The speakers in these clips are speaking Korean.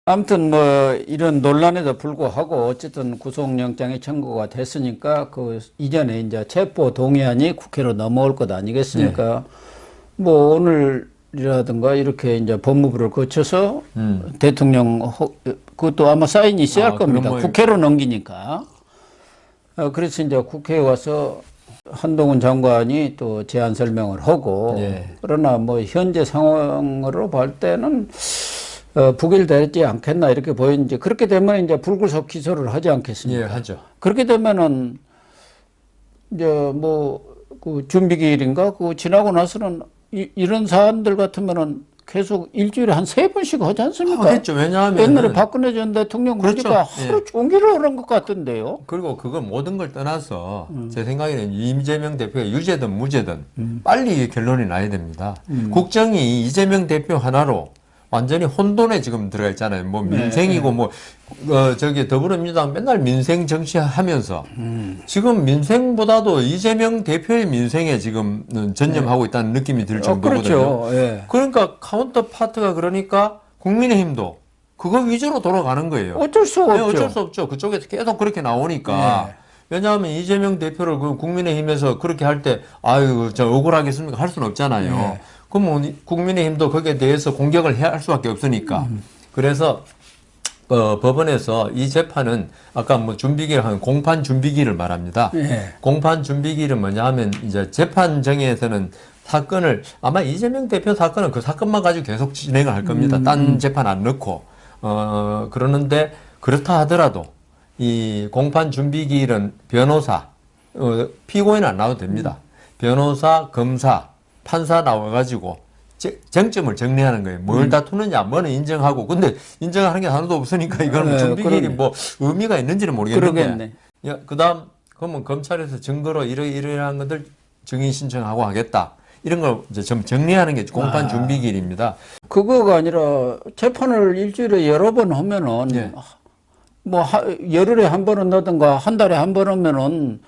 아무튼 뭐 이런 논란에도 불구하고 어쨌든 구속영장이 청구가 됐으니까 그 이전에 이제 체포 동의안이 국회로 넘어올 것 아니겠습니까? 뭐 오늘이라든가 이렇게 이제 법무부를 거쳐서 대통령 그것도 아마 사인이 있어야 할 겁니다. 뭐 국회로 넘기니까. 그래서 이제 국회에 와서 한동훈 장관이 또 제안 설명을 하고 그러나 뭐 현재 상황으로 볼 때는 부결되지 않겠나 이렇게 보이는지 그렇게 되면 이제 불구속 기소를 하지 않겠습니까? 예, 하죠. 그렇게 되면은 이제 뭐 그 준비기일인가 그거 지나고 나서는 이런 사안들 같으면은 계속 일주일에 한 3번씩 하지 않습니까? 하겠죠. 왜냐하면 옛날에 박근혜 전 대통령 그렇죠. 보니까 하루 종일 하는 것 같던데요. 그리고 그거 모든 걸 떠나서 제 생각에는 이재명 대표가 유죄든 무죄든 빨리 결론이 나야 됩니다. 국정이 이재명 대표 하나로 완전히 혼돈에 지금 들어가 있잖아요. 뭐 민생이고 뭐 저기 더불어민주당 맨날 민생 정치하면서 지금 민생보다도 이재명 대표의 민생에 지금 전념하고 있다는 느낌이 들 정도거든요. 그렇죠. 예. 그러니까 카운터 파트가 그러니까 국민의힘도 그거 위주로 돌아가는 거예요. 어쩔 수 없죠. 네, 어쩔 수 없죠. 그쪽에서 계속 그렇게 나오니까. 왜냐하면 이재명 대표를 그 국민의힘에서 그렇게 할 때, 아유, 저 억울하겠습니까? 할 수는 없잖아요. 그럼 국민의힘도 거기에 대해서 공격을 해야 할 수밖에 없으니까. 그래서, 법원에서 이 재판은 아까 뭐 준비기일 하는 공판 준비기일을 말합니다. 공판 준비기일은 뭐냐 하면 이제 재판정에서는 사건을 아마 이재명 대표 사건은 그 사건만 가지고 계속 진행을 할 겁니다. 딴 재판 안 넣고. 그러는데 그렇다 하더라도 이 공판 준비 기일은 변호사, 피고인은 안 나와도 됩니다. 변호사, 검사, 판사 나와가지고 쟁점을 정리하는 거예요. 뭘 다투느냐, 뭐는 인정하고. 근데 인정하는 게 하나도 없으니까 이거는 준비 기일이 뭐 의미가 있는지는 모르겠는데. 그다음 그러면 검찰에서 증거로 이러이러한 것들 증인 신청하고 하겠다. 이런 걸 이제 좀 정리하는 게 공판 준비 기일입니다. 그거가 아니라 재판을 일주일에 여러 번 하면은 뭐 열흘에 한 번은 넣든가 한 달에 한 번 하면은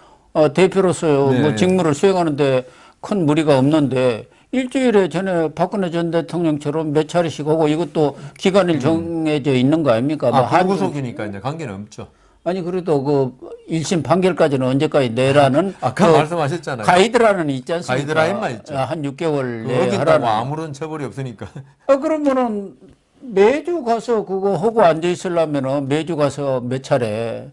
대표로서 뭐 직무를 수행하는데 큰 무리가 없는데 일주일에 전에 박근혜 전 대통령처럼 몇 차례씩 하고 이것도 기간이 정해져 있는 거 아닙니까? 뭐 불구속이니까 이제 관계는 없죠. 아니 그래도 그 1심 판결까지는 언제까지 내라는 아까 말씀하셨잖아요. 가이드라인은 있지 않습니까? 가이드라인만 있죠. 한 6개월 내에 어긴다고 아무런 처벌이 없으니까. 그러면은 매주 가서 그거 하고 앉아 있으려면은 매주 가서 몇 차례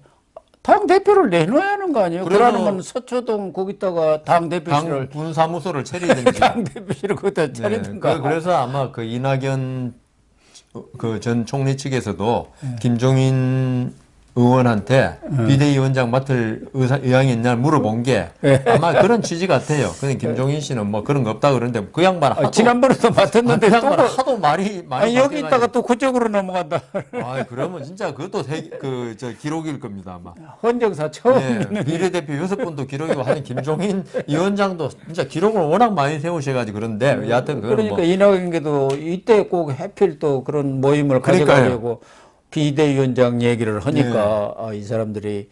당 대표를 내놔야 하는 거 아니에요? 그러면 서초동 거기다가 당 대표실을 군사무소를 차리든지 당 대표실을 거기다 차리든가. 그래서 아마 그 이낙연 그 전 총리 측에서도 김종인 의원한테 비대위원장 맡을 의향이 있냐 물어본 게 아마 그런 취지 같아요. 근데 김종인 씨는 뭐 그런 거 없다 그러는데 그 양반 하도 지난번에도 맡았는데 그 양반 하도 말이 여기 있다가 또 그쪽으로 넘어간다. 그러면 진짜 그것도 저 기록일 겁니다 아마. 헌정사 처음. 비례대표 6분도 기록이고 하는 김종인 위원장도 진짜 기록을 워낙 많이 세우셔가지고 그런데 여하튼 그러니까 뭐. 이낙연께도 이때 꼭 하필 또 그런 모임을 가져가려고. 비대위원장 얘기를 하니까 이 사람들이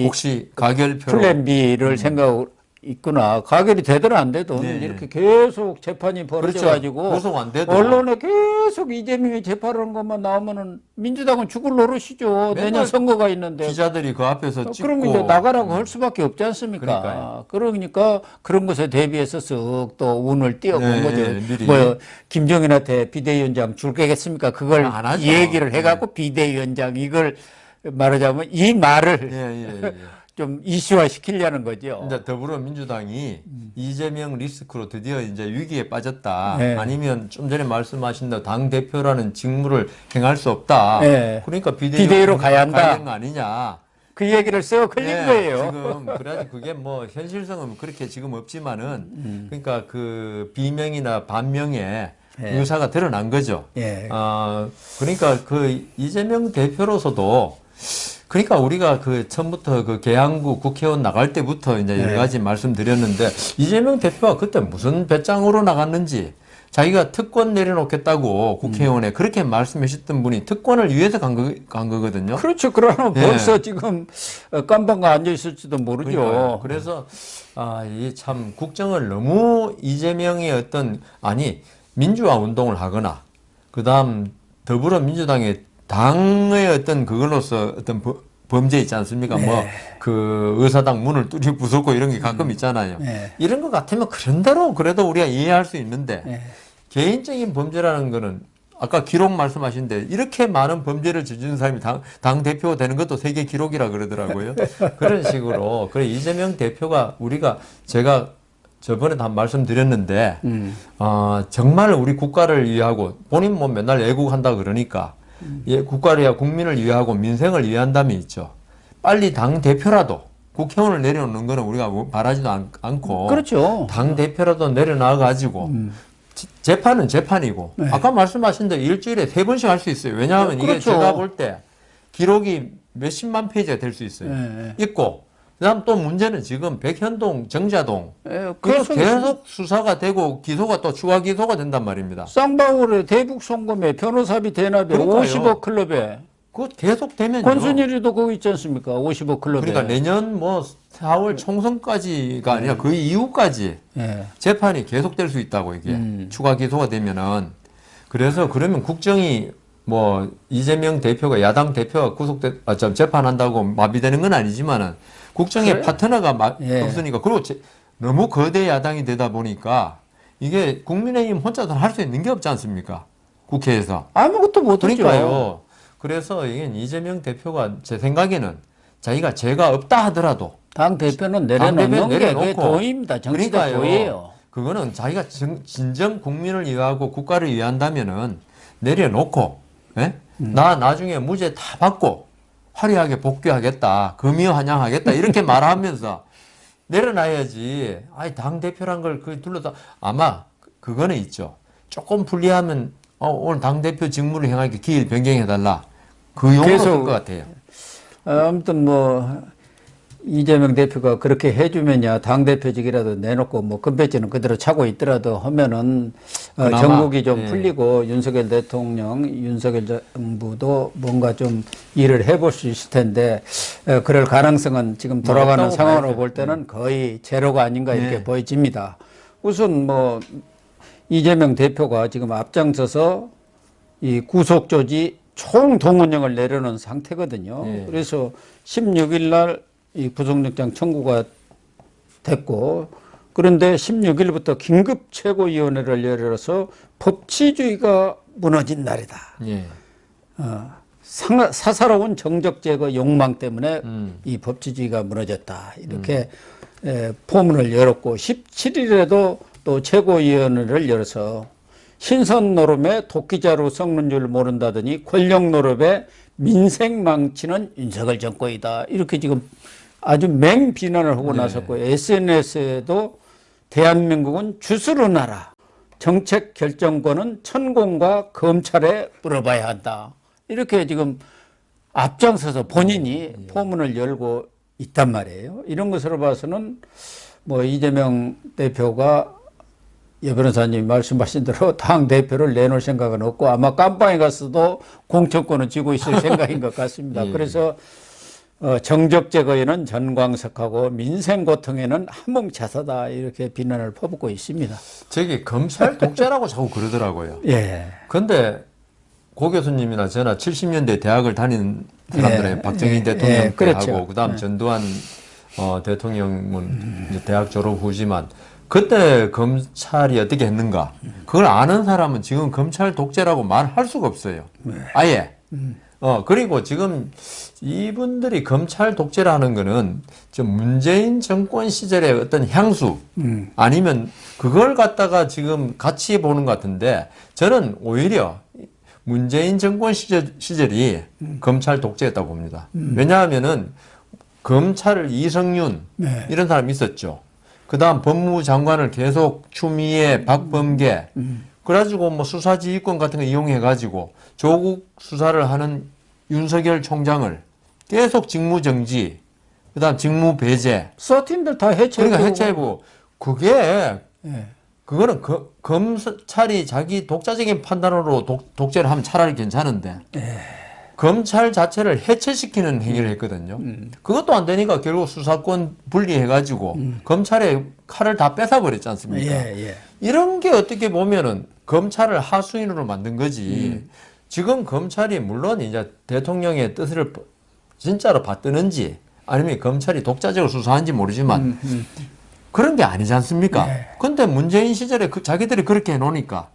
혹시 가결표로 플랜 B를 생각하고 있구나. 가결이 되든 안 되든 이렇게 계속 재판이 벌어져가지고 구속 안 돼도 언론에 계속 이재명이 재판하는 것만 나오면은 민주당은 죽을 노릇이죠. 내년 선거가 있는데 기자들이 그 앞에서 찍고 그럼 이제 나가라고 할 수밖에 없지 않습니까? 그러니까요. 그러니까 그런 것에 대비해서 쓱 또 운을 띄워본 거죠. 미리. 뭐 김종인한테 비대위원장 줄 거겠습니까? 그걸 안 하죠. 얘기를 해갖고 비대위원장 이걸 말하자면 이 말을 좀 이슈화 시키려는 거죠. 이제 더불어민주당이 이재명 리스크로 드디어 이제 위기에 빠졌다. 아니면 좀 전에 말씀하신 대로 당 대표라는 직무를 행할 수 없다. 그러니까 비대위로 가야 한다. 가는 거 아니냐. 그 얘기를 써 걸린 거예요. 지금 그래야지 그게 뭐 현실성은 그렇게 지금 없지만은 그러니까 그 비명이나 반명의 의사가 드러난 거죠. 그러니까 그 이재명 대표로서도 그러니까 우리가 그 처음부터 그 계양구 국회의원 나갈 때부터 이제 여러 가지 말씀드렸는데 이재명 대표가 그때 무슨 배짱으로 나갔는지 자기가 특권 내려놓겠다고 국회의원에 그렇게 말씀하셨던 분이 특권을 위해서 간 거거든요. 그렇죠. 그러면 벌써 지금 깜방가 앉아 있을지도 모르죠. 그러니까요. 그래서 이 참 국정을 너무 이재명의 어떤 민주화 운동을 하거나 그다음 더불어민주당의 당의 어떤 그걸로서 어떤 범죄 있지 않습니까? 네. 뭐 그 의사당 문을 뚫이 부수고 이런 게 가끔 있잖아요. 네. 이런 것 같으면 그런 대로 그래도 우리가 이해할 수 있는데 네. 개인적인 범죄라는 거는 아까 기록 말씀하신데 이렇게 많은 범죄를 저지른 사람이 당 대표가 되는 것도 세계 기록이라 그러더라고요. 그런 식으로 그래 이재명 대표가 제가 저번에 다 말씀드렸는데 정말 우리 국가를 위하고 본인 뭐 맨날 애국한다 그러니까 예, 국가를 위하고 국민을 위하고 민생을 위한다면 있죠. 빨리 당 대표라도 국회의원을 내려놓는 거는 우리가 바라지도 않고 그렇죠. 당 대표라도 내려놔 가지고 재판은 재판이고 네. 아까 말씀하신 대로 일주일에 3번씩 할 수 있어요. 왜냐하면 이게 그렇죠. 제가 볼 때 기록이 몇십만 페이지가 될 수 있어요. 네. 있고 그다음 또 문제는 지금 백현동, 정자동 예, 이거 계속 수사가 되고 기소가 또 추가 기소가 된단 말입니다. 쌍방울의 대북 송금에 변호사비 대납에 그러니까요. 50억 클럽에 그거 계속 되면요. 권순일이도 그거 있지 않습니까? 50억 클럽에. 그러니까 내년 뭐 4월 총선까지가 아니라 그 이후까지 예. 재판이 계속될 수 있다고 이게 추가 기소가 되면은 그래서 그러면 국정이 뭐 이재명 대표가 야당 대표가 재판한다고 마비되는 건 아니지만은 국정의 그래? 파트너가 예. 없으니까 그리고 너무 거대 야당이 되다 보니까 이게 국민의힘 혼자서는 할 수 있는 게 없지 않습니까? 국회에서. 아무것도 못하죠. 그러니까요. 그래서 이게 이재명 대표가 제 생각에는 자기가 죄가 없다 하더라도 당 대표는 내려놓는 게 그게 도의입니다. 정치가 도의예요. 그거는 자기가 진정 국민을 위하고 국가를 위한다면은 내려놓고 예? 나 나중에 무죄 다 받고 화려하게 복귀하겠다. 금이환영하겠다. 이렇게 말하면서 내려놔야지. 아니 당 대표란 걸 그 둘러다 아마 그거는 있죠. 조금 불리하면 오늘 당 대표 직무를 행하게 기일 변경해달라. 그 용어일 것 같아요. 아무튼 뭐 이재명 대표가 그렇게 해주면야 당 대표직이라도 내놓고 뭐 금배지는 그대로 차고 있더라도 하면은 전국이 좀 풀리고 윤석열 대통령, 윤석열 정부도 뭔가 좀 일을 해볼 수 있을 텐데 그럴 가능성은 지금 돌아가는 상황으로 볼 때는 거의 제로가 아닌가 이렇게 보여집니다. 우선 뭐 이재명 대표가 지금 앞장서서 이 구속조지 총동원령을 내려놓은 상태거든요. 그래서 16일 날 이 구속영장 청구가 됐고 그런데 16일부터 긴급 최고위원회를 열어서 법치주의가 무너진 날이다. 사사로운 정적 제거 욕망 때문에 이 법치주의가 무너졌다. 이렇게 포문을 열었고 17일에도 또 최고위원회를 열어서 신선 노름에 도끼자루 썩는 줄 모른다더니 권력 노름에 민생 망치는 윤석열 정권이다. 이렇게 지금 아주 맹비난을 하고 나섰고 SNS에도 대한민국은 주스로 나라 정책 결정권은 천공과 검찰에 물어봐야 한다. 이렇게 지금 앞장서서 본인이 포문을 열고 있단 말이에요. 이런 것으로 봐서는 뭐 이재명 대표가 여 변호사님 말씀하신 대로 당 대표를 내놓을 생각은 없고 아마 깜빵에 갔어도 공천권은 쥐고 있을 생각인 것 같습니다. 그래서 정적 제거에는 전광석하고 민생 고통에는 한몸차사다 이렇게 비난을 퍼붓고 있습니다. 저기 검찰 독재라고 자꾸 그러더라고요. 예. 그런데 고 교수님이나 저나 70년대 대학을 다닌 사람들의 박정희 대통령 때하고 그렇죠. 그다음 전두환 대통령은 이제 대학 졸업 후지만 그때 검찰이 어떻게 했는가 그걸 아는 사람은 지금 검찰 독재라고 말할 수가 없어요. 아예. 그리고 지금 이분들이 검찰 독재라는 거는 좀 문재인 정권 시절의 어떤 향수 아니면 그걸 갖다가 지금 같이 보는 것 같은데 저는 오히려 문재인 정권 시절이 검찰 독재였다고 봅니다. 왜냐하면은 검찰을 이성윤 이런 사람이 있었죠. 그 다음 법무장관을 계속 추미애, 박범계 그래가지고 뭐 수사지휘권 같은 거 이용해가지고 조국 수사를 하는 윤석열 총장을 계속 직무정지, 그 다음 직무배제. 서팀들 다 해체해보고. 그러니까 해체해보고. 그거는 검찰이 자기 독자적인 판단으로 독재를 하면 차라리 괜찮은데. 검찰 자체를 해체시키는 행위를 했거든요. 그것도 안 되니까 결국 수사권 분리해가지고 검찰의 칼을 다 뺏어버렸지 않습니까? 이런 게 어떻게 보면은 검찰을 하수인으로 만든 거지. 지금 검찰이 물론 이제 대통령의 뜻을 진짜로 받드는지 아니면 검찰이 독자적으로 수사하는지 모르지만 그런 게 아니지 않습니까? 네. 근데 문재인 시절에 자기들이 그렇게 해놓으니까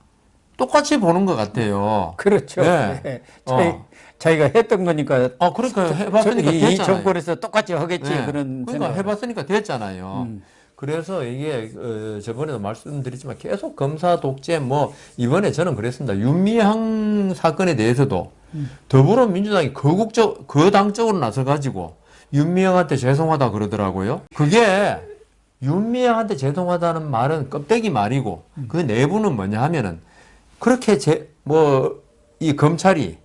똑같이 보는 것 같아요. 그렇죠. 네. 네. 자기가 했던 거니까. 그러니까 해봤으니까 이 됐잖아요. 정권에서 똑같이 하겠지. 네. 그런 그러니까 생각. 해봤으니까 됐잖아요. 그래서 이게 저번에도 말씀드렸지만 계속 검사 독재 뭐 이번에 저는 그랬습니다. 윤미향 사건에 대해서도 더불어민주당이 거당적으로 나서 가지고 윤미향한테 죄송하다 그러더라고요. 그게 윤미향한테 죄송하다는 말은 껍데기 말이고 그 내부는 뭐냐 하면은 그렇게 이 검찰이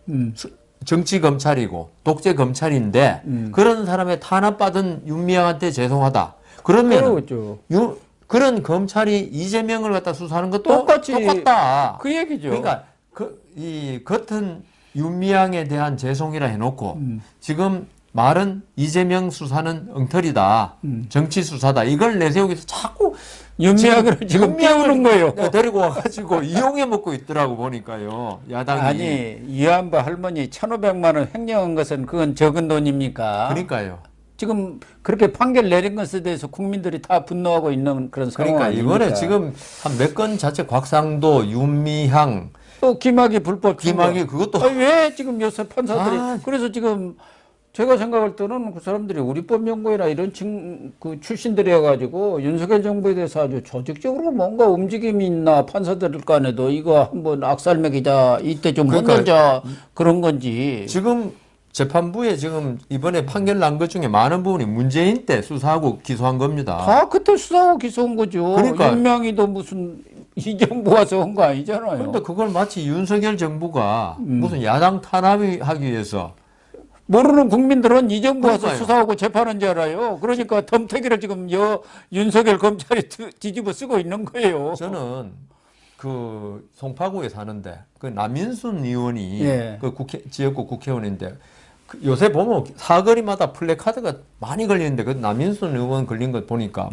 정치 검찰이고 독재 검찰인데 그런 사람의 탄압받은 윤미향한테 죄송하다. 그러면 그런 검찰이 이재명을 갖다 수사하는 것도 똑같다. 그 얘기죠. 그러니까 이 겉은 윤미향에 대한 죄송이라 해놓고 지금 말은 이재명 수사는 엉터리다. 정치 수사다. 이걸 내세우기 위해서 자꾸 윤미향을 지금 띄우는 거예요. 데리고 와가지고 이용해 먹고 있더라고 보니까요. 야당이. 아니 이한바 할머니 1,500만 원 횡령한 것은 그건 적은 돈입니까? 그러니까요. 지금 그렇게 판결 내린 것에 대해서 국민들이 다 분노하고 있는 그런 상황 그러니까 아닙니까? 이번에 지금 한 몇 건 자체 곽상도, 윤미향, 또 김학의 불법 김학의 그것도 왜 지금 요새 판사들이 그래서 지금 제가 생각할 때는 그 사람들이 우리법연구회나 이런 그 출신들이어가지고 윤석열 정부에 대해서 아주 조직적으로 뭔가 움직임이 있나 판사들 간에도 이거 한번 악살매기자 이때 좀 혼내자 그런 건지 지금 재판부에 지금 이번에 판결 난 것 중에 많은 부분이 문재인 때 수사하고 기소한 겁니다. 다 그때 수사하고 기소한 거죠. 그러니까 윤명희도 무슨 이 정부 와서 한 거 아니잖아요. 그런데 그걸 마치 윤석열 정부가 무슨 야당 탄압하기 위해서 모르는 국민들은 이 정부 와서 그러니까요. 수사하고 재판한 줄 알아요. 그러니까 덤태기를 지금 윤석열 검찰이 뒤집어 쓰고 있는 거예요. 저는 그 송파구에 사는데 그 남인순 의원이 예. 그 지역구 국회의원인데 요새 보면 사거리마다 플래카드가 많이 걸리는데 그 남인순 의원 걸린 거 보니까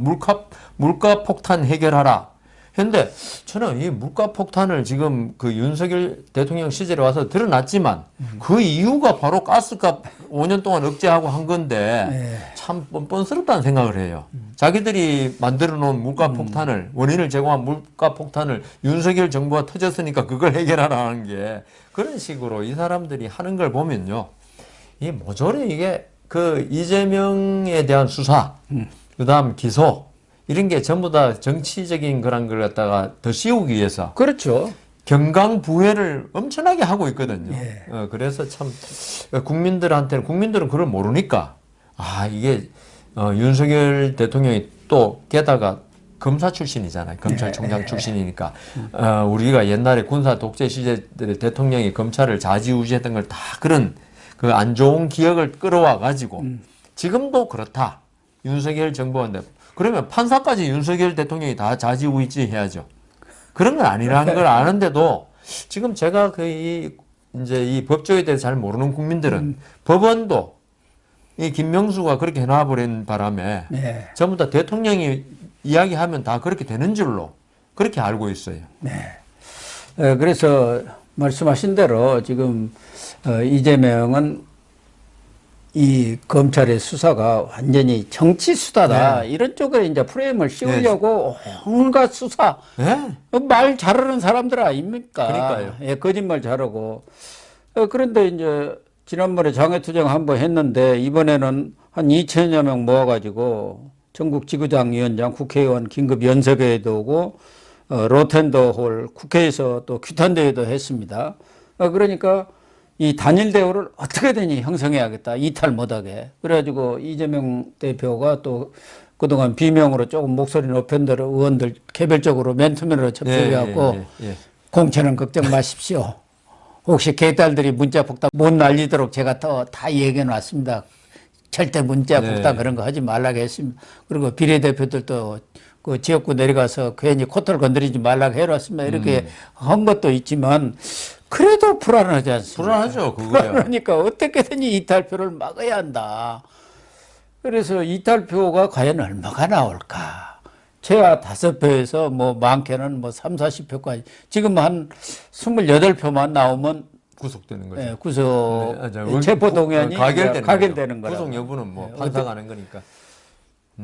물가 폭탄 해결하라. 근데 저는 이 물가 폭탄을 지금 그 윤석열 대통령 시절에 와서 드러났지만 그 이유가 바로 가스값 5년 동안 억제하고 한 건데 참 뻔뻔스럽다는 생각을 해요. 자기들이 만들어 놓은 물가 폭탄을 원인을 제공한 물가 폭탄을 윤석열 정부가 터졌으니까 그걸 해결하라는 게 그런 식으로 이 사람들이 하는 걸 보면요. 이 모조리 이게 그 이재명에 대한 수사, 그다음 기소 이런 게 전부 다 정치적인 그런 걸 갖다가 더 씌우기 위해서 그렇죠. 경강부회를 엄청나게 하고 있거든요. 예. 그래서 참 국민들은 그걸 모르니까 이게 윤석열 대통령이 또 게다가 검사 출신이잖아요. 검찰총장 출신이니까 우리가 옛날에 군사 독재 시절에 대통령이 검찰을 좌지우지했던 걸 다 그런 그 안 좋은 기억을 끌어와 가지고 지금도 그렇다. 윤석열 정부한테 그러면 판사까지 윤석열 대통령이 다 좌지우지 해야죠. 그런 건 아니라는 걸 아는데도 지금 제가 이제 이 법조에 대해서 잘 모르는 국민들은 법원도 이 김명수가 그렇게 해놔버린 바람에 전부 다 대통령이 이야기하면 다 그렇게 되는 줄로 그렇게 알고 있어요. 그래서 말씀하신 대로 지금 이재명은 이 검찰의 수사가 완전히 정치 수사다 이런 쪽에 이제 프레임을 씌우려고 온갖 수사 말 잘하는 사람들 아닙니까? 그러니까요. 예, 거짓말 잘하고 그런데 이제 지난번에 장외투쟁 한번 했는데 이번에는 한 2천여 명 모아가지고 전국 지구장 위원장 국회의원 긴급 연석회의도 오고 로텐더홀 국회에서 또 규탄대회도 했습니다. 그러니까 이 단일 대우를 어떻게든지 형성해야겠다. 이탈 못하게. 그래가지고 이재명 대표가 또 그동안 비명으로 조금 목소리 높인 대로 의원들 개별적으로 맨투맨으로 접촉해갖고 공천은 걱정 마십시오. 혹시 개딸들이 문자 폭탄 못 날리도록 제가 다 얘기해 놨습니다. 절대 문자 폭탄 그런 거 하지 말라고 했습니다. 그리고 비례대표들도 그 지역구 내려가서 괜히 코털 건드리지 말라고 해놨습니다. 이렇게 한 것도 있지만 그래도 불안하지 않습니까? 불안하죠, 그거야. 불안하니까 어떻게든지 이탈표를 막아야 한다. 그래서 이탈표가 과연 얼마가 나올까? 최하 5표에서 뭐 많게는 뭐 3, 40표까지. 지금 한 28표만 나오면 구속되는 거죠. 예, 구속 네, 체포동의안이 가결되는 거라. 구속 여부는 뭐 판사가는 거니까.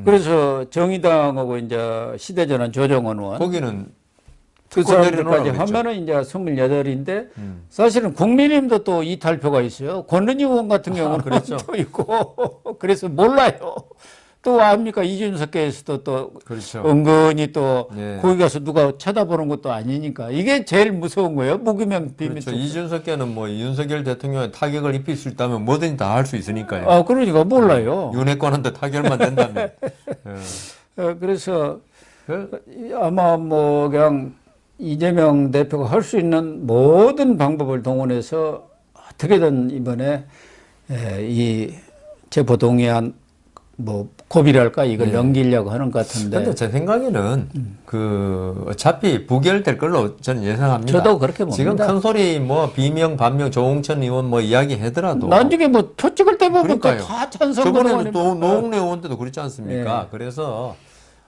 그래서 정의당하고 이제 시대전환 조정원 의원 거기는 그 특권 사람들까지 내려놓으라고 그랬죠. 하면은 이제 28인데 사실은 국민의힘도 또 이탈표가 있어요. 권은희 의원 같은 경우는 그렇죠. 또 있고 그래서 몰라요. 또 압니까 이준석께서도 또 그렇죠. 은근히 또 네. 거기 가서 누가 쳐다보는 것도 아니니까 이게 제일 무서운 거예요. 무기명 비밀. 그렇죠. 이준석께는 뭐 윤석열 대통령에 타격을 입힐 수 있다면 뭐든지 다 할 수 있으니까요. 아 그러니까 몰라요. 윤핵관한테 타결만 된다면. 그래서 아마 뭐 그냥 이재명 대표가 할 수 있는 모든 방법을 동원해서 어떻게든 이번에 이 체포동의안 뭐 고비랄까 이걸 넘기려고 하는 것 같은데. 근데 제 생각에는 그 어차피 부결될 걸로 저는 예상합니다. 저도 그렇게 봅니다. 지금 큰 소리 뭐 비명 반명 조홍천 의원 뭐 이야기하더라도 나중에 뭐 표 찍을 때 보면 그러니까요. 다 찬성. 저번에는 또 노웅래 의원 때도 그렇지 않습니까? 예. 그래서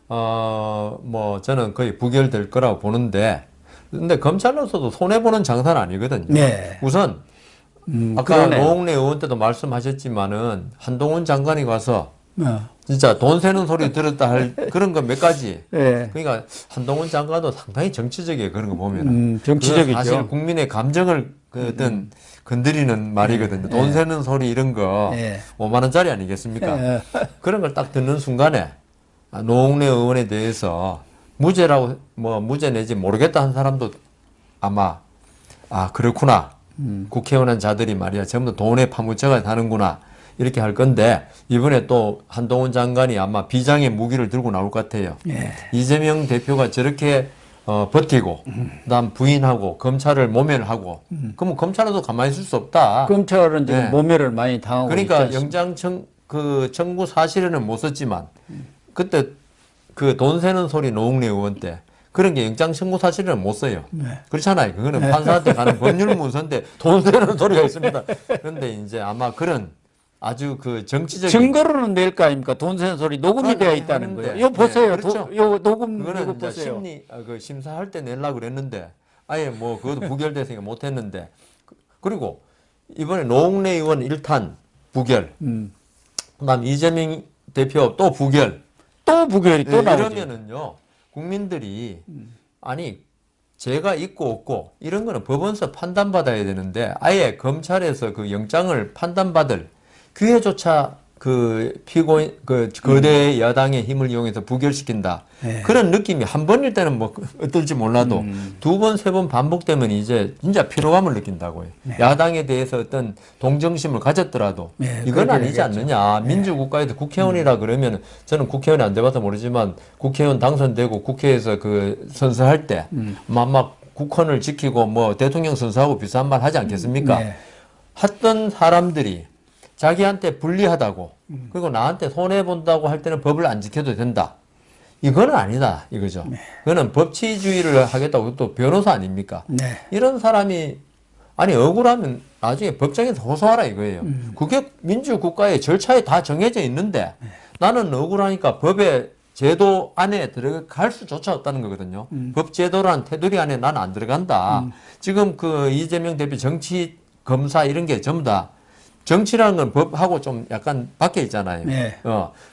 뭐 저는 거의 부결될 거라고 보는데 근데 검찰로서도 손해 보는 장사는 아니거든요. 네. 우선 아까 그러네요. 노웅래 의원 때도 말씀하셨지만은 한동훈 장관이 가서 어. 진짜 돈 새는 소리 들었다 할 그런 거 몇 가지. 예. 그러니까 한동훈 장관도 상당히 정치적이에요. 그런 거 보면은. 정치적이죠. 그건 사실 국민의 감정을 그 어떤 건드리는 말이거든요. 돈 새는 소리 이런 거 예. 5만 원짜리 아니겠습니까? 예. 그런 걸 딱 듣는 순간에 노웅래 의원에 대해서 무죄라고 뭐 무죄 내지 모르겠다 한 사람도 아마 그렇구나. 국회의원 자들이 말이야 전부 다 돈에 파묻혀가 사는구나. 이렇게 할 건데 이번에 또 한동훈 장관이 아마 비장의 무기를 들고 나올 것 같아요. 예. 이재명 대표가 저렇게 버티고 그다음 부인하고 검찰을 모면하고 그러면 검찰도 가만히 있을 수 없다. 검찰은 지금 네. 모멸을 많이 당하고 그러니까 있지 않습니까? 영장 청구 사실에는 못 썼지만 그때 그 돈 세는 소리 노웅래 의원 때 그런 게 영장 청구 사실에는 못 써요. 그렇잖아요. 그거는 판사한테 가는 법률 문서인데 돈 세는 소리가 있습니다. 그런데 이제 아마 그런 아주 그 정치적인 증거로는 낼 거 아닙니까? 돈 새는 소리 녹음이 되어 있다는 하는데. 거예요. 이거 보세요. 네, 그렇죠. 요 녹음 그거는 이거 이제 보세요. 그 심사할 때 내려고 그랬는데 아예 뭐 그것도 부결돼서 못 했는데 그리고 이번에 노웅래 의원 1탄 부결 그다음 이재명 대표 또 부결 또 부결이 또 나오죠. 이러면은요 국민들이 아니 죄가 있고 없고 이런 거는 법원에서 판단받아야 되는데 아예 검찰에서 그 영장을 판단받을 기회조차 그 피고인 그 거대 야당의 힘을 이용해서 부결시킨다. 네. 그런 느낌이 한 번일 때는 뭐 어떨지 몰라도 두 번, 세 번 반복되면 이제 진짜 피로감을 느낀다고요. 네. 야당에 대해서 어떤 동정심을 가졌더라도 네, 이건 그렇게 아니지 되겠죠. 않느냐. 민주국가에도 국회의원이라 그러면 저는 국회의원이 안 돼봐서 모르지만 국회의원 당선되고 국회에서 그 선서할 때 막 국헌을 지키고 뭐 대통령 선서하고 비슷한 말 하지 않겠습니까? 네. 했던 사람들이 자기한테 불리하다고 그리고 나한테 손해본다고 할 때는 법을 안 지켜도 된다. 이거는 아니다 이거죠. 그거는 법치주의를 하겠다고 또 변호사 아닙니까? 네. 이런 사람이 아니 억울하면 나중에 법정에서 호소하라 이거예요. 그게 민주국가의 절차에 다 정해져 있는데 나는 억울하니까 법의 제도 안에 들어갈 수조차 없다는 거거든요. 법 제도란 테두리 안에 나는 안 들어간다. 지금 그 이재명 대표 정치 검사 이런 게 전부 다 정치라는 건 법하고 좀 약간 밖에 있잖아요. 네.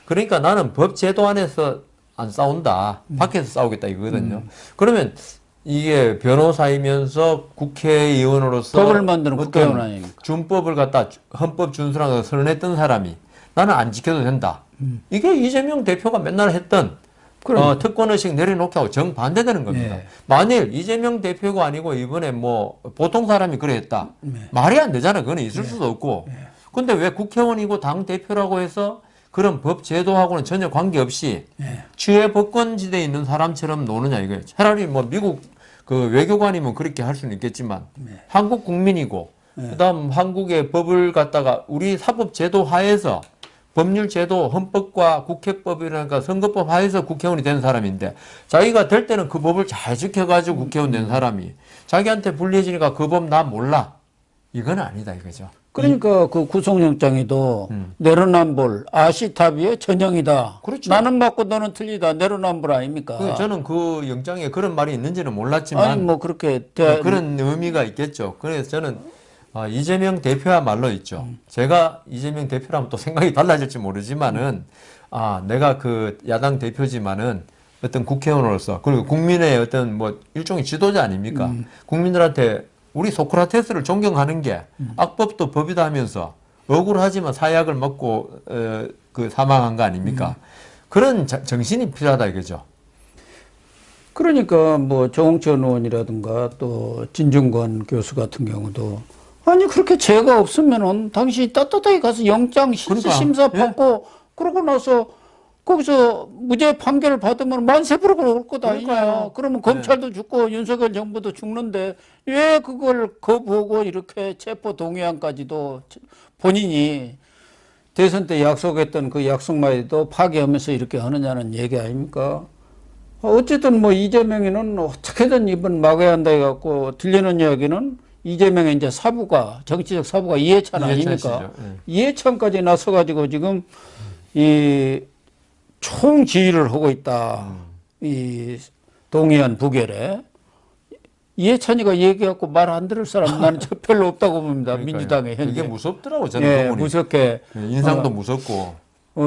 그러니까 나는 법 제도 안에서 안 싸운다. 밖에서 싸우겠다 이거거든요. 그러면 이게 변호사이면서 국회의원으로서 법을 만드는 어떤 국회의원 아닙니까? 준법을 갖다 헌법 준수라고 선언했던 사람이 나는 안 지켜도 된다. 이게 이재명 대표가 맨날 했던 특권의식 내려놓기 하고 정반대되는 겁니다. 네. 만일 이재명 대표가 아니고 이번에 뭐 보통 사람이 그래 했다. 말이 안 되잖아. 그건 있을 수도 없고. 근데 왜 국회의원이고 당대표라고 해서 그런 법 제도하고는 전혀 관계없이 취해 법권지대에 있는 사람처럼 노느냐 이거예요. 차라리 뭐 미국 그 외교관이면 그렇게 할 수는 있겠지만 한국 국민이고 그다음 한국의 법을 갖다가 우리 사법 제도 하에서 법률 제도 헌법과 국회법이라니까 선거법 하에서 국회의원이 된 사람인데 자기가 될 때는 그 법을 잘 지켜가지고 국회의원 된 사람이 자기한테 불리해지니까 그 법 나 몰라. 이건 아니다 이거죠. 그러니까 그 구속영장에도 내로남불 아시타비의 전형이다. 그렇죠. 나는 맞고 너는 틀리다. 내로남불 아닙니까? 저는 그 영장에 그런 말이 있는지는 몰랐지만 아니 뭐 그렇게 그런 의미가 있겠죠. 그래서 저는 이재명 대표야말로 있죠. 제가 이재명 대표라면 또 생각이 달라질지 모르지만은, 내가 그 야당 대표지만은 어떤 국회의원으로서, 그리고 국민의 어떤 뭐 일종의 지도자 아닙니까? 국민들한테 우리 소크라테스를 존경하는 게 악법도 법이다 하면서 억울하지만 사약을 먹고, 그 사망한 거 아닙니까? 그런 정신이 필요하다 이거죠. 그러니까 뭐 정홍천 의원이라든가 또 진중권 교수 같은 경우도 아니 그렇게 죄가 없으면은 당신이 떳떳하게 가서 영장 심사 받고 그러고 나서 거기서 무죄 판결을 받으면 만세부르고 올 것 아니냐. 그러면 검찰도 죽고 윤석열 정부도 죽는데 왜 그걸 거부하고 이렇게 체포 동의안까지도 본인이 대선 때 약속했던 그 약속마저도 파기하면서 이렇게 하느냐는 얘기 아닙니까? 어쨌든 뭐 이재명이는 어떻게든 이번 막아야 한다 해갖고 들리는 이야기는 이재명의 이제 사부가 정치적 사부가 이해찬 아닙니까? 이해찬까지 나서가지고 지금 이 총지휘를 하고 있다. 이 동의안 부결에 이해찬이가 얘기해갖고 말 안 들을 사람 나는 저 별로 없다고 봅니다. 민주당에 현재. 그게 무섭더라고 저는. 무섭게 인상도 무섭고.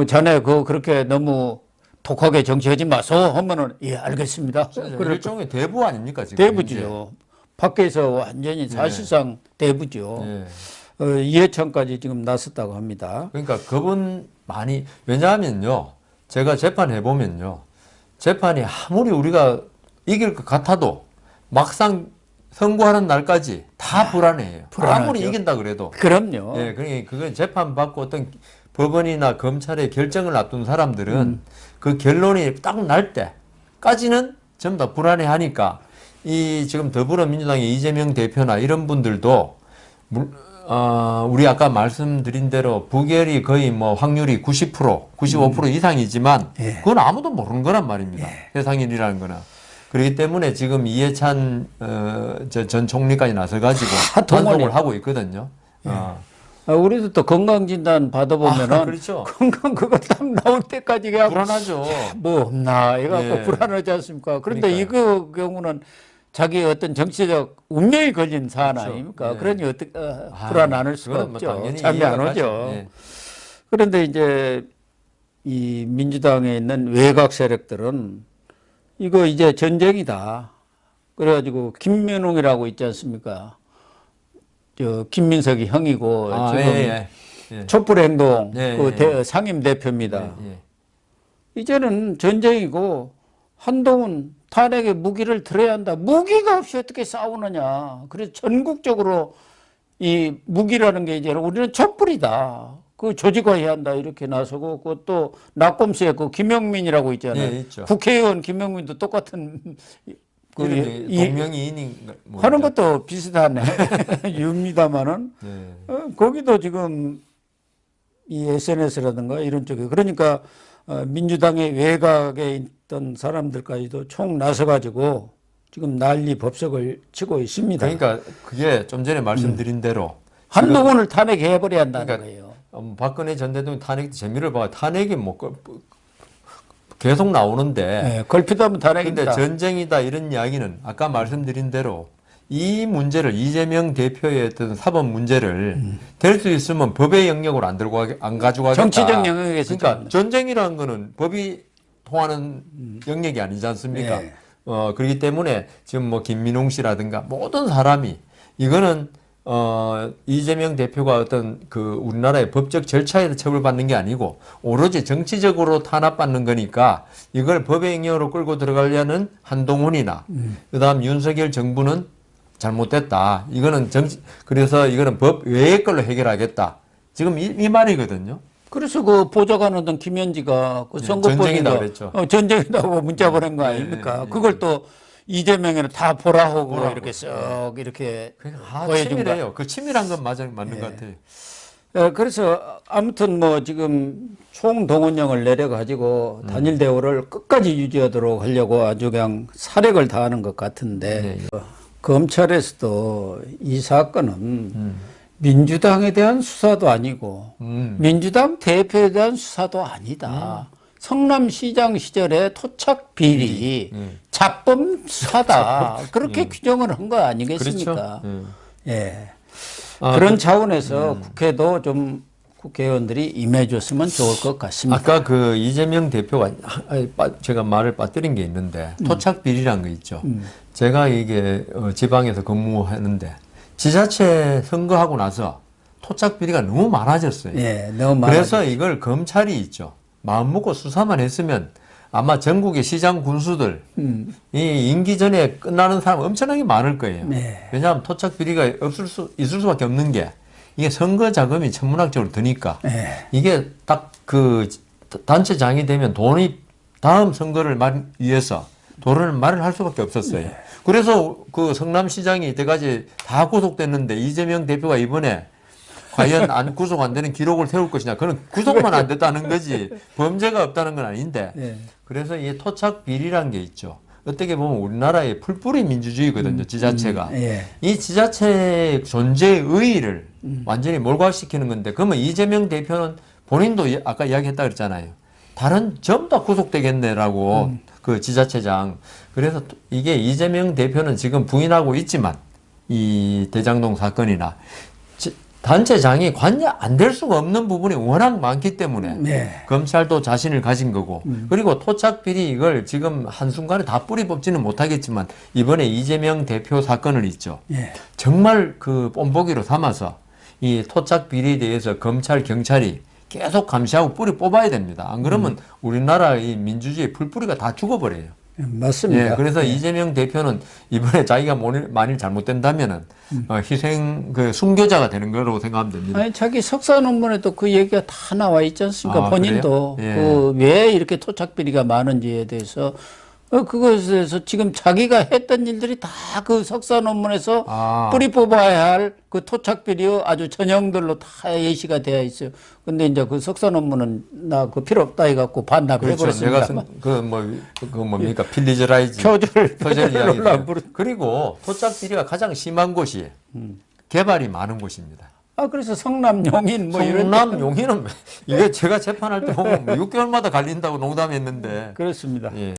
자네 그렇게 너무 독하게 정치하지 마소 하면은 예 알겠습니다. 일종의 대부 아닙니까 지금? 대부죠. 밖에서 완전히 사실상 대부죠. 이해찬까지 지금 나섰다고 합니다. 그러니까 그분 많이 왜냐하면요. 제가 재판해 보면요. 재판이 아무리 우리가 이길 것 같아도 막상 선고하는 날까지 다 불안해요. 불안하죠. 아무리 이긴다 그래도. 그럼요. 예, 그러니까 그건 재판 받고 어떤 법원이나 검찰의 결정을 앞둔 사람들은 그 결론이 딱 날 때까지는 전부 다 불안해하니까 이 지금 더불어민주당의 이재명 대표나 이런 분들도 우리 아까 말씀드린 대로 부결이 거의 뭐 확률이 90%, 95% 이상이지만 그건 아무도 모르는 거란 말입니다. 세상 일이라는 거는. 그렇기 때문에 지금 이해찬 전 총리까지 나서가지고 활동을 하고 있거든요. 우리도 또 건강진단 받아보면은 그렇죠. 건강 그거 딱 나올 때까지 그냥 불안하죠. 뭐 없나 이래갖고 불안하지 않습니까? 그런데 그러니까요. 이거 경우는 자기 어떤 정치적 운명이 걸린 사안 그렇죠. 아닙니까? 그러니 어떻게 불안 안 할 수가 뭐 없죠. 잠이 안 오죠. 그런데 이제 이 민주당에 있는 외곽 세력들은 이거 이제 전쟁이다. 그래가지고 김민웅이라고 있지 않습니까? 저 김민석이 형이고 지금 촛불행동 그 상임 대표입니다. 이제는 전쟁이고 한동훈 탄핵에 무기를 들어야 한다. 무기가 없이 어떻게 싸우느냐. 그래서 전국적으로 이 무기라는 게 이제 우리는 촛불이다. 그 조직화해야 한다. 이렇게 나서고 그것도 낙검수에 그 김영민이라고 있잖아요. 국회의원 김영민도 똑같은 동명이인인 하는 것도 비슷하네. 입니다만은 거기도 지금 이 SNS라든가 이런 쪽에 그러니까 민주당의 외곽에 있던 사람들까지도 총 나서가지고 지금 난리 법석을 치고 있습니다. 그러니까 그게 좀 전에 말씀드린 대로 한동훈을 탄핵해버려야 한다는 거예요. 박근혜 전 대통령 탄핵 재미를 봐. 탄핵이 뭐 계속 나오는데 걸피도 하면 탄핵입니다. 근데 전쟁이다 이런 이야기는 아까 말씀드린 대로 이 문제를 이재명 대표의 어떤 사법 문제를 될 수 있으면 법의 영역으로 안 가져가겠다. 정치적 영역에서 그러니까 전쟁이라는 거는 법이 통하는 영역이 아니지 않습니까? 그렇기 때문에 지금 뭐 김민웅 씨라든가 모든 사람이 이거는 이재명 대표가 어떤 그 우리나라의 법적 절차에서 처벌받는 게 아니고 오로지 정치적으로 탄압받는 거니까 이걸 법의 영역으로 끌고 들어가려는 한동훈이나 그다음 윤석열 정부는 잘못됐다. 이거는 그래서 이거는 법 외의 걸로 해결하겠다. 지금 이 말이거든요. 그래서 그 보좌관하던 김현지가 그 전쟁이다 그랬죠. 전쟁이라고 문자 보낸 거 아닙니까? 그걸 또 이재명에는 다 보라 하고 이렇게 썩 이렇게 보여준 거예요. 그 치밀한 건 맞는 것 같아요. 그래서 아무튼 뭐 지금 총동원령을 내려가지고 단일 대우를 끝까지 유지하도록 하려고 아주 그냥 사력을 다하는 것 같은데 검찰에서도 이 사건은 민주당에 대한 수사도 아니고 민주당 대표에 대한 수사도 아니다. 성남시장 시절에 토착 비리, 자범 수사다. 그렇게 규정을 한 거 아니겠습니까? 그렇죠. 예. 그런 차원에서 국회도 좀 국회의원들이 임해줬으면 좋을 것 같습니다. 아까 그 이재명 대표가 제가 말을 빠뜨린 게 있는데 토착 비리란 거 있죠. 제가 이게 지방에서 근무하는데 지자체 선거하고 나서 토착 비리가 너무 많아졌어요. 예, 너무 그래서 이걸 검찰이 있죠. 마음 먹고 수사만 했으면 아마 전국의 시장 군수들 이 임기 전에 끝나는 사람 엄청나게 많을 거예요. 네. 왜냐하면 토착 비리가 있을 수밖에 없는 게 이게 선거 자금이 천문학적으로 드니까 네. 이게 딱 그 단체장이 되면 돈이 다음 선거를 위해서 돈을 마련할 수밖에 없었어요. 네. 그래서 그 성남시장이 이때까지 다 구속됐는데 이재명 대표가 이번에 과연 구속 안 되는 기록을 세울 것이냐. 그건 구속만 안 됐다는 거지 범죄가 없다는 건 아닌데. 네. 그래서 이 토착 비리란 게 있죠. 어떻게 보면 우리나라의 풀뿌리 민주주의거든요. 지자체가. 예. 이 지자체의 존재의 의의를 완전히 몰각시키는 건데 그러면 이재명 대표는 본인도 아까 이야기했다 그랬잖아요. 다른 전부 다 구속되겠네라고 그 지자체장. 그래서 이게 이재명 대표는 지금 부인하고 있지만 이 대장동 사건이나 단체장이 관여 안 될 수가 없는 부분이 워낙 많기 때문에 네. 검찰도 자신을 가진 거고 그리고 토착 비리 이걸 지금 한순간에 다 뿌리 뽑지는 못하겠지만 이번에 이재명 대표 사건을 있죠. 예. 정말 그 뽐보기로 삼아서 이 토착 비리에 대해서 검찰, 경찰이 계속 감시하고 뿌리 뽑아야 됩니다. 안 그러면 우리나라의 민주주의 풀뿌리가 다 죽어버려요. 맞습니다. 예, 그래서 이재명 대표는 이번에 자기가 만일 잘못된다면은 희생 그 순교자가 되는 거라고 생각하면 됩니다. 아니, 자기 석사 논문에도 그 얘기가 다 나와 있지 않습니까? 아, 본인도 그래요? 예. 그 왜 이렇게 토착 비리가 많은지에 대해서 그것에 대해서 지금 자기가 했던 일들이 다 그 석사 논문에서 뿌리 뽑아야 할 그 토착 비리 아주 전형들로 다 예시가 되어 있어요. 근데 이제 그 석사 논문은 나 그 필요 없다 해갖고 반납해 그렇죠. 내가 버렸습니다. 그 뭡니까 필리저라이즈 표절 이야기. 그리고 토착 비리가 가장 심한 곳이 개발이 많은 곳입니다. 그래서 성남 용인 뭐 이런 성남 용인은 이게 제가 재판할 때 보면 6개월마다 갈린다고 농담했는데 그렇습니다. 예.